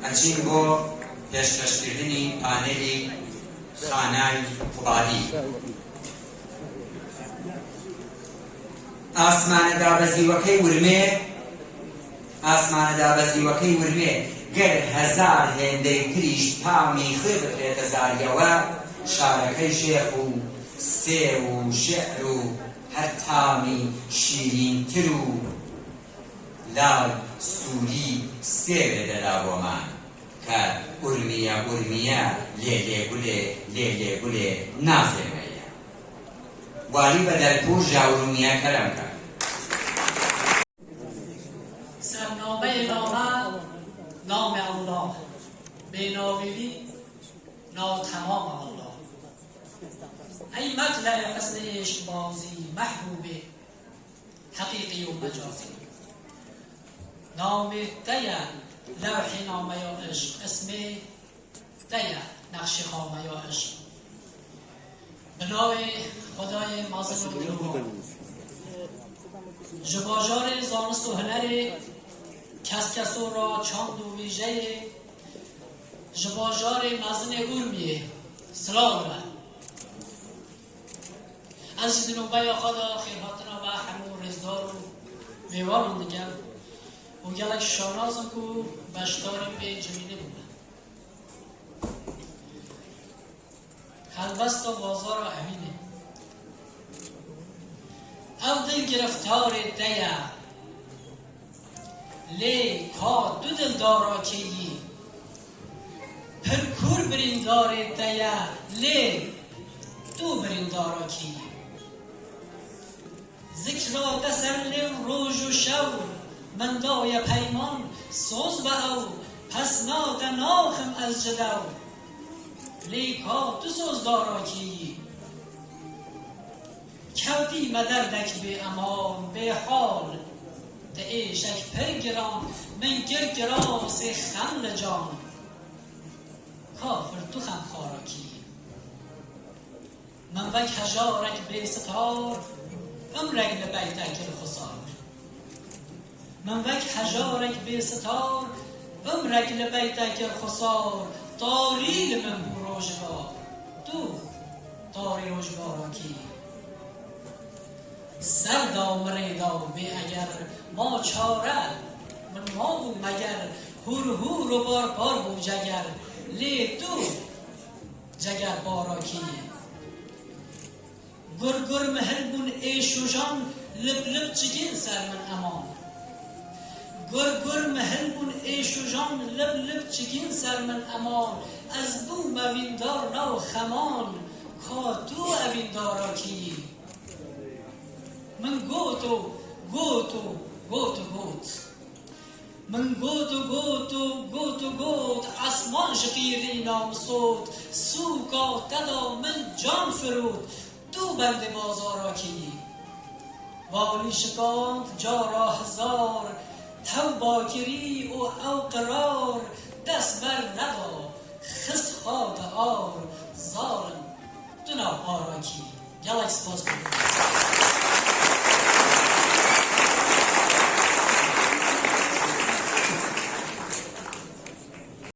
ئەچین بۆ پێشکەشکردنی پانێلی خانای قوبادی. ئاسمانە دابەزیوەکەی ورمێ، ئاسمانە دابەزیوەکەی ورمێ، گەر هەزار هێندەی تریش تامی خوێ بکرێتە زاریەوە، شارەکەی شێخ و سێ و شێعر و هەر تامی شیرینتر و لال سووری سێوێ دەدا بۆمان کە ئورمیە ئورمیە لێلێ گولێ لێلێ گولێ نازێمەیە. واری بە دەرپوو ژاورومیە کەرەم کە سرنامه نامه نام الله، بیناویلی ناتمام الله. ای مطلع حسن عشق بازی محبوب حقیقی و مجازی، نام دیا لوح نامه یا عشق، اسم دیا نقش خامه یا عشق. به نام خدای مازن و گروه جباجار زانست و هنر کسکسو را چاند و ویژه جباجار مازن ارمیه سلام را از جدنوبه خدا خیرهاتنا و همون رزدار و میوان دیگر و گلک شانازم که بشتاریم به جمینه بوده خلبست و بازار و امینه او دل گرفتار دیا لی کا دو دل دارا کیی پرکور بریندار دیا لی دو بریندارا کیی ذکر دسر لیم روز و شو من دای پیمان سوز به او پس ناد ناخم از جدو لی کا دو سوز دارا کیی کودی مدردک به امان به حال ده ایشک پرگران من گرگراس خمل جان کافر تو خم خاراکی من وک هجارک به ستار امرک لبیتک الخسار من وک هجارک به ستار امرک لبیتک الخسار تاریل من بو روشگار تو تاری روشگاراکی سردا مریدا به اگر ما چاره من ما بو مگر هور هور و بار بار بو جگر لی تو جگر باراکی گر گر مهل بون ایش و جان لب لب چگین سر من امان گر گر مهل بون ایش و جان لب لب چگین سر من امان از بو مویندار نو خمان کا تو اوینداراکی من گوتو گوتو گوتو گوت من گوتو گوتو گوتو گوت اسمان شقیقی نام صوت سوکا تدا من جان فرود تو بند بازارا کی والی شکاند جارا هزار تو باکری و او قرار دست بر ندا خست خواد آر زارم دو نو آرا کی گلک سپاس کنید